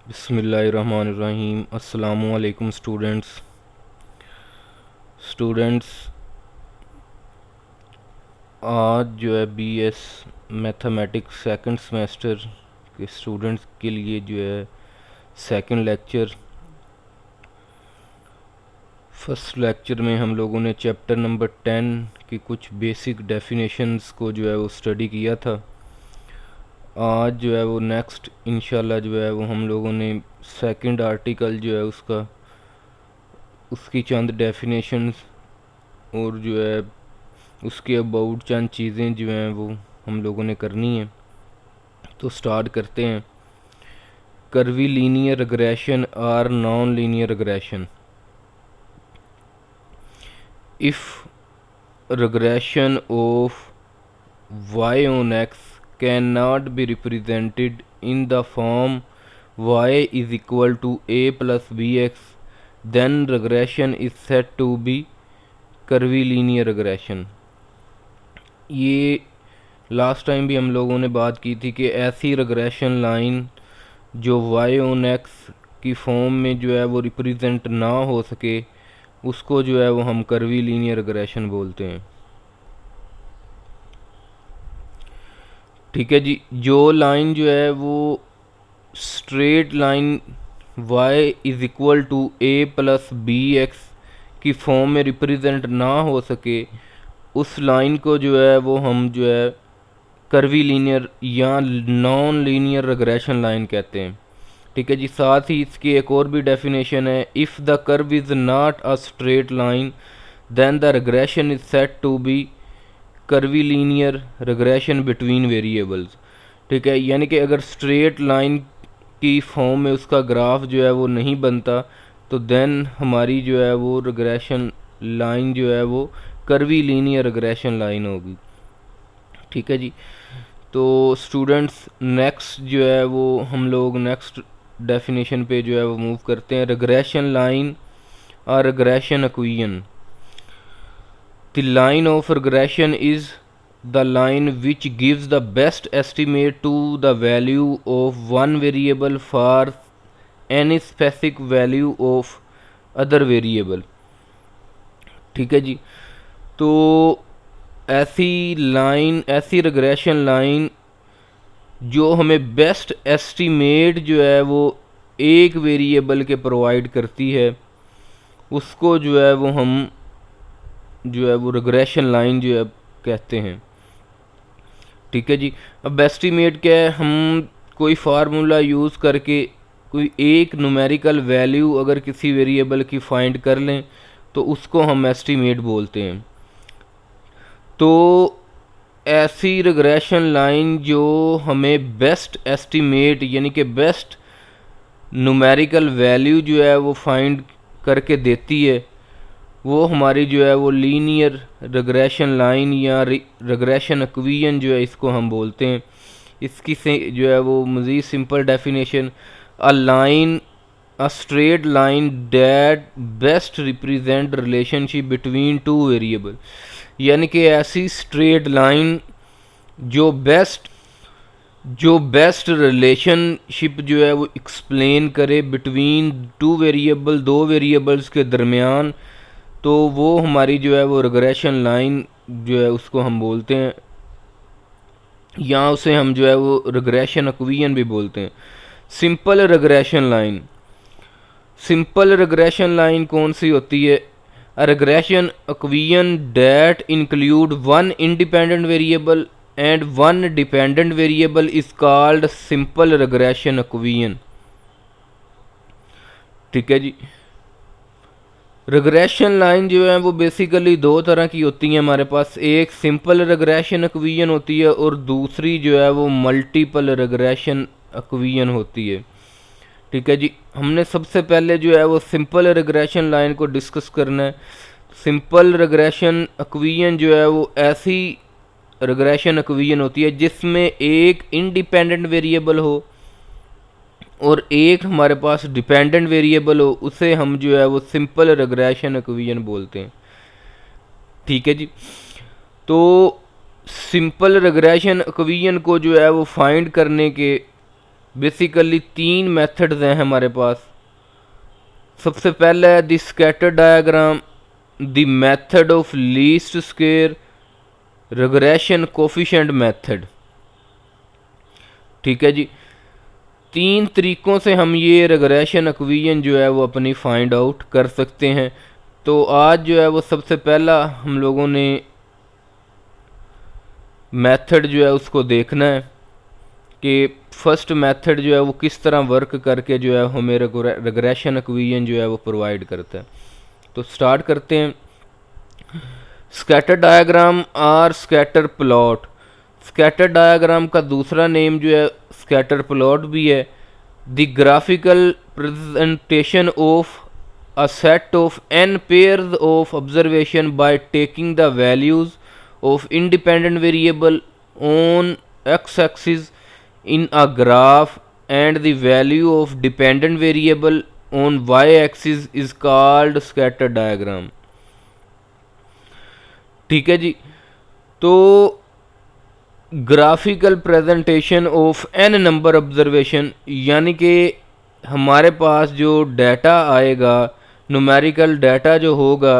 बिस्मिल्लाहिर्रहमानिर्रहीम। अस्सलामुअलैकुम स्टूडेंट्स, आज जो है बीएस मैथमेटिक्स सेकंड सेमेस्टर के स्टूडेंट्स के लिए जो है सेकंड लेक्चर। फर्स्ट लेक्चर में हम लोगों ने चैप्टर नंबर 10 की कुछ बेसिक डेफिनेशंस को जो है वो स्टडी किया था। आज जो है वो नेक्स्ट इंशाल्लाह जो है वो हम लोगों ने सेकंड आर्टिकल जो है उसकी चंद डेफिनेशंस और जो है उसके अबाउट चंद चीज़ें जो हैं वो हम लोगों ने करनी है। तो स्टार्ट करते हैं। कर्वी लीनियर रिग्रेशन और non linear regression. If regression of y on x cannot be represented in the form y is equal to a plus bx, then regression is said to be curvilinear regression। ये last time भी हम लोगों ने बात की थी कि ऐसी रिग्रेशन लाइन जो y on x की फॉर्म में जो है वो रिप्रेजेंट ना हो सके उसको जो है वो हम कर्वी लीनियर रिग्रेशन बोलते हैं। ठीक है जी। जो लाइन जो है वो straight line y is equal to a plus B X की फॉर्म में रिप्रेजेंट ना हो सके उस लाइन को जो है वो हम जो है कर्वी लीनियर या नॉन लीनियर रिग्रेशन लाइन कहते हैं। ठीक है जी। साथ ही इसकी एक और भी डेफिनेशन है, if the curve is not a straight line then the regression is set to be curvilinear regression between variables. ठीक है, यानी कि अगर स्ट्रेट लाइन की फॉर्म में उसका ग्राफ जो है वो नहीं बनता तो देन हमारी जो है वो रिग्रेशन लाइन जो है वो कर्वीलीनियर रिग्रेशन लाइन होगी। ठीक है जी। तो स्टूडेंट्स नेक्स्ट जो है वो हम लोग नेक्स्ट डेफिनेशन पे जो है वो मूव करते हैं। रिग्रेशन लाइन और regression equation. The line of regression is the line which gives the best estimate to the value of one variable for any specific value of other variable। ठीक है जी। तो ऐसी रिग्रेशन लाइन जो हमें best estimate जो है वो एक वेरिएबल के प्रोवाइड करती है उसको जो है वो हम जो है वो रिग्रेशन लाइन जो है कहते हैं। ठीक है जी। अब एस्टीमेट क्या है, हम कोई फार्मूला यूज़ करके कोई एक न्यूमेरिकल वैल्यू अगर किसी वेरिएबल की फाइंड कर लें तो उसको हम एस्टीमेट बोलते हैं। तो ऐसी रिग्रेशन लाइन जो हमें बेस्ट एस्टीमेट यानी कि बेस्ट न्यूमेरिकल वैल्यू जो है वो फाइंड करके देती है वो हमारी जो है वो लीनियर रिग्रेशन लाइन या रिग्रेशन इक्वेशन जो है इसको हम बोलते हैं। इसकी से जो है वो मज़ीद simple definition, a line a straight line that best represent relationship between two variable. यानी कि ऐसी स्ट्रेट लाइन जो बेस्ट रिलेशनशिप जो है वो एक्सप्लेन करे बिटवीन टू वेरिएबल, दो वेरिएबल्स के दरमियान, तो वो हमारी जो है वो रिग्रेशन लाइन जो है उसको हम बोलते हैं या उसे हम जो है वो रिग्रेशन इक्वेशन भी बोलते हैं। सिंपल रिग्रेशन लाइन कौन सी होती है? अ regression equation that include one independent variable and one dependent variable is called simple regression equation. ठीक है जी। रिग्रेशन लाइन जो है वो बेसिकली दो तरह की होती हैं हमारे पास, एक सिंपल रिग्रेशन इक्वेशन होती है और दूसरी जो है वो मल्टीपल रिग्रेशन इक्वेशन होती है। ठीक है जी। हमने सबसे पहले जो है वो सिंपल रिग्रेशन लाइन को डिस्कस करना है। सिंपल रिग्रेशन इक्वेशन जो है वो ऐसी रिग्रेशन इक्वेशन होती है जिसमें एक इंडिपेंडेंट वेरिएबल हो और एक हमारे पास डिपेंडेंट वेरिएबल हो, उसे हम जो है वो सिंपल रिग्रेशन इक्वेशन बोलते हैं। ठीक है जी। तो सिंपल रिग्रेशन इक्वेशन को जो है वो फाइंड करने के बेसिकली 3 मेथड्स हैं हमारे पास। सबसे पहला है the scatter diagram, the method of least square, regression coefficient method. ठीक है जी, 3 तरीक़ों से हम ये रिग्रेशन इक्वेशन जो है वो अपनी फाइंड आउट कर सकते हैं। तो आज जो है वो सबसे पहला हम लोगों ने मेथड जो है उसको देखना है कि फर्स्ट मेथड जो है वो किस तरह वर्क करके जो है हमें रिग्रेशन इक्वेशन जो है वो प्रोवाइड करता है। तो स्टार्ट करते हैं। स्कैटर डायग्राम और स्कैटर प्लॉट। स्कैटर डायग्राम का दूसरा नेम जो है स्कैटर प्लॉट भी है। The graphical presentation of a set of n pairs of observation by taking the values of independent variable on x-axis in a graph and the value of dependent variable on y-axis is called scatter diagram। ठीक है जी, तो graphical presentation of n number observation, यानी कि हमारे पास जो data आएगा, numerical data जो होगा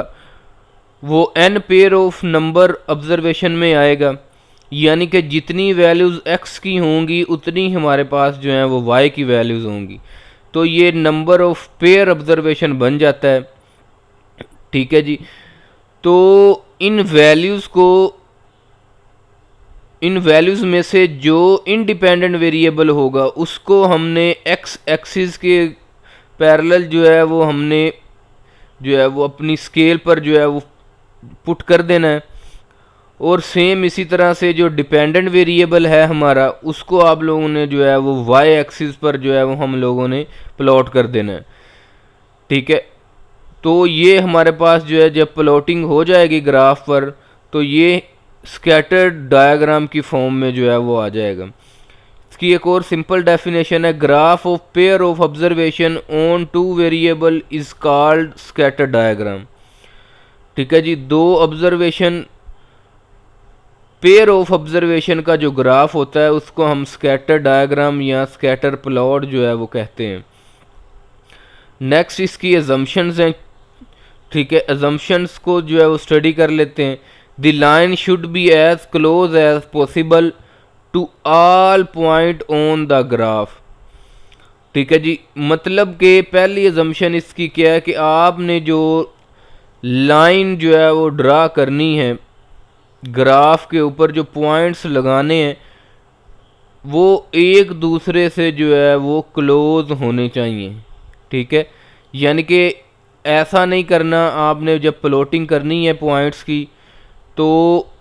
वो n pair of number observation में आएगा, यानी कि जितनी वैल्यूज़ x की होंगी उतनी हमारे पास जो है वो y की वैल्यूज़ होंगी। तो ये नंबर ऑफ पेयर ऑब्जर्वेशन बन जाता है। ठीक है जी, तो इन वैल्यूज़ में से जो इंडिपेंडेंट वेरिएबल होगा उसको हमने x एक्सिस के पैरेलल जो है वो हमने जो है वो अपनी स्केल पर जो है वो पुट कर देना है। और सेम इसी तरह से जो डिपेंडेंट वेरिएबल है हमारा उसको आप लोगों ने जो है वो y एक्सिस पर जो है वो हम लोगों ने प्लॉट कर देना है। ठीक है, तो ये हमारे पास जो है जब प्लॉटिंग हो जाएगी ग्राफ पर तो ये स्कैटर डायग्राम की फॉर्म में जो है वो आ जाएगा। इसकी एक और सिंपल डेफिनेशन है, graph of pair of observation on two variable is called scatter diagram. ठीक है जी, दो ऑब्जर्वेशन पेयर ऑफ ऑब्जर्वेशन का जो ग्राफ होता है उसको हम स्कैटर डायग्राम या स्कैटर प्लॉट जो है वो कहते हैं। नेक्स्ट इसकी अजम्पशंस हैं। ठीक है, अजम्पशंस को जो है वो स्टडी कर लेते हैं। The line should be as close as possible to all point on the graph. ठीक है जी, मतलब कि पहली अजम्पशन इसकी क्या है कि आपने जो लाइन जो है वो ड्रा करनी है ग्राफ के ऊपर, जो पॉइंट्स लगाने हैं वो एक दूसरे से जो है वो क्लोज होने चाहिए। ठीक है, यानी कि ऐसा नहीं करना आपने जब प्लॉटिंग करनी है पॉइंट्स की तो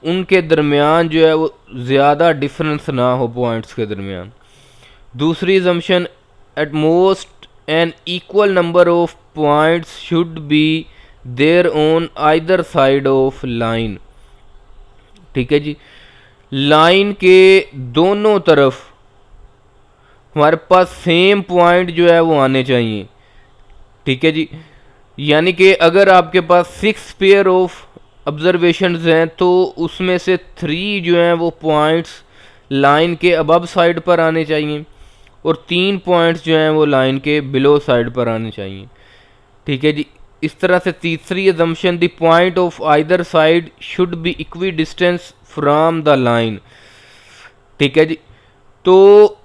उनके दरमियान जो है वो ज़्यादा डिफरेंस ना हो पॉइंट्स के दरमियान। दूसरी assumption, at most an equal number of points should be there on either side of line. ठीक है जी, लाइन के दोनों तरफ हमारे पास सेम पॉइंट जो है वो आने चाहिए। ठीक है जी, यानी कि अगर आपके पास 6 पेयर ऑफ ऑब्जर्वेशंस हैं तो उसमें से 3 जो हैं वो पॉइंट्स लाइन के अबव साइड पर आने चाहिए और 3 पॉइंट्स जो हैं वो लाइन के बिलो साइड पर आने चाहिए। ठीक है जी, इस तरह से तीसरी assumption, the point of either side should be equi distance from the line. ठीक है जी, तो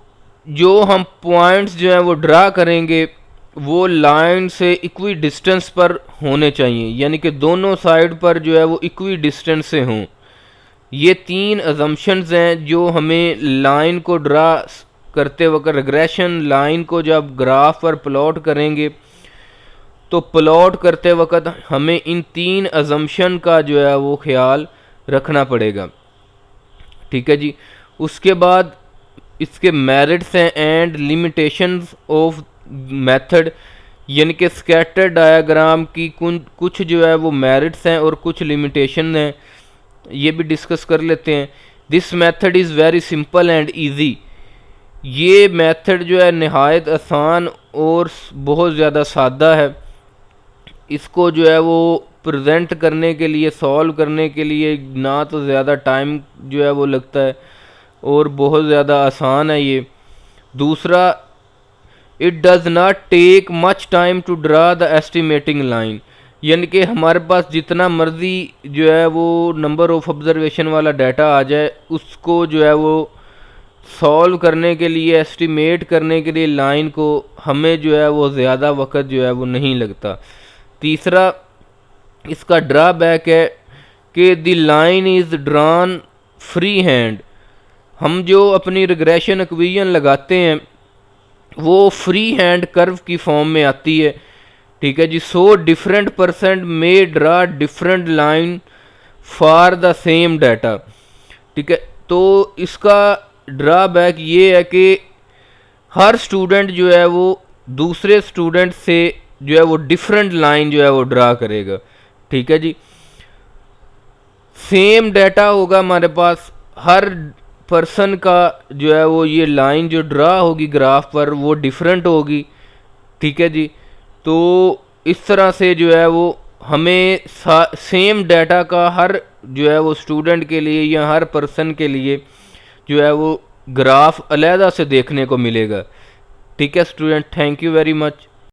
जो हम पॉइंट्स जो हैं वो ड्रा करेंगे वो लाइन से इक्वी डिस्टेंस पर होने चाहिए, यानी कि दोनों साइड पर जो है वो इक्वी डिस्टेंस से हों। ये 3 अजम्पशंस हैं जो हमें लाइन को ड्रा करते वक्त, रिग्रेशन लाइन को जब ग्राफ पर प्लॉट करेंगे तो प्लॉट करते वक्त हमें इन 3 अजम्पशन का जो है वो ख्याल रखना पड़ेगा। ठीक है जी, उसके बाद इसके मेरिट्स हैं एंड लिमिटेशंस ऑफ मेथड, यानी कि स्कैटर डायग्राम की कुछ जो है वो मेरिट्स हैं और कुछ लिमिटेशन हैं, ये भी डिस्कस कर लेते हैं। This method is very simple and easy. ये मेथड जो है नहायत आसान और बहुत ज़्यादा सादा है। इसको जो है वो प्रेजेंट करने के लिए, सॉल्व करने के लिए ना तो ज़्यादा टाइम जो है वो लगता है और बहुत ज़्यादा आसान है ये। दूसरा, it does not take much time to draw the estimating line, यानी कि हमारे पास जितना मर्जी जो है वो नंबर ऑफ ऑब्जर्वेशन वाला डाटा आ जाए, उसको जो है वो सॉल्व करने के लिए, एस्टिमेट करने के लिए लाइन को हमें जो है वो ज़्यादा वक्त जो है वो नहीं लगता। तीसरा इसका ड्रॉबैक है कि the line is drawn free hand. हम जो अपनी रिग्रेशन इक्वेशन लगाते हैं वो फ्री हैंड कर्व की फॉर्म में आती है, ठीक है जी। So different persons may draw different line for the same data, ठीक है। तो इसका ड्रॉबैक ये है कि हर स्टूडेंट जो है वो दूसरे स्टूडेंट से जो है वो डिफरेंट लाइन जो है वो ड्रा करेगा, ठीक है जी। सेम डाटा होगा हमारे पास, हर पर्सन का जो है वो ये लाइन जो ड्रा होगी ग्राफ पर वो डिफरेंट होगी, ठीक है जी। तो इस तरह से जो है वो हमें सेम डाटा का हर जो है वो स्टूडेंट के लिए या हर पर्सन के लिए जो है वो ग्राफ अलहदा से देखने को मिलेगा, ठीक है student. Thank you very much.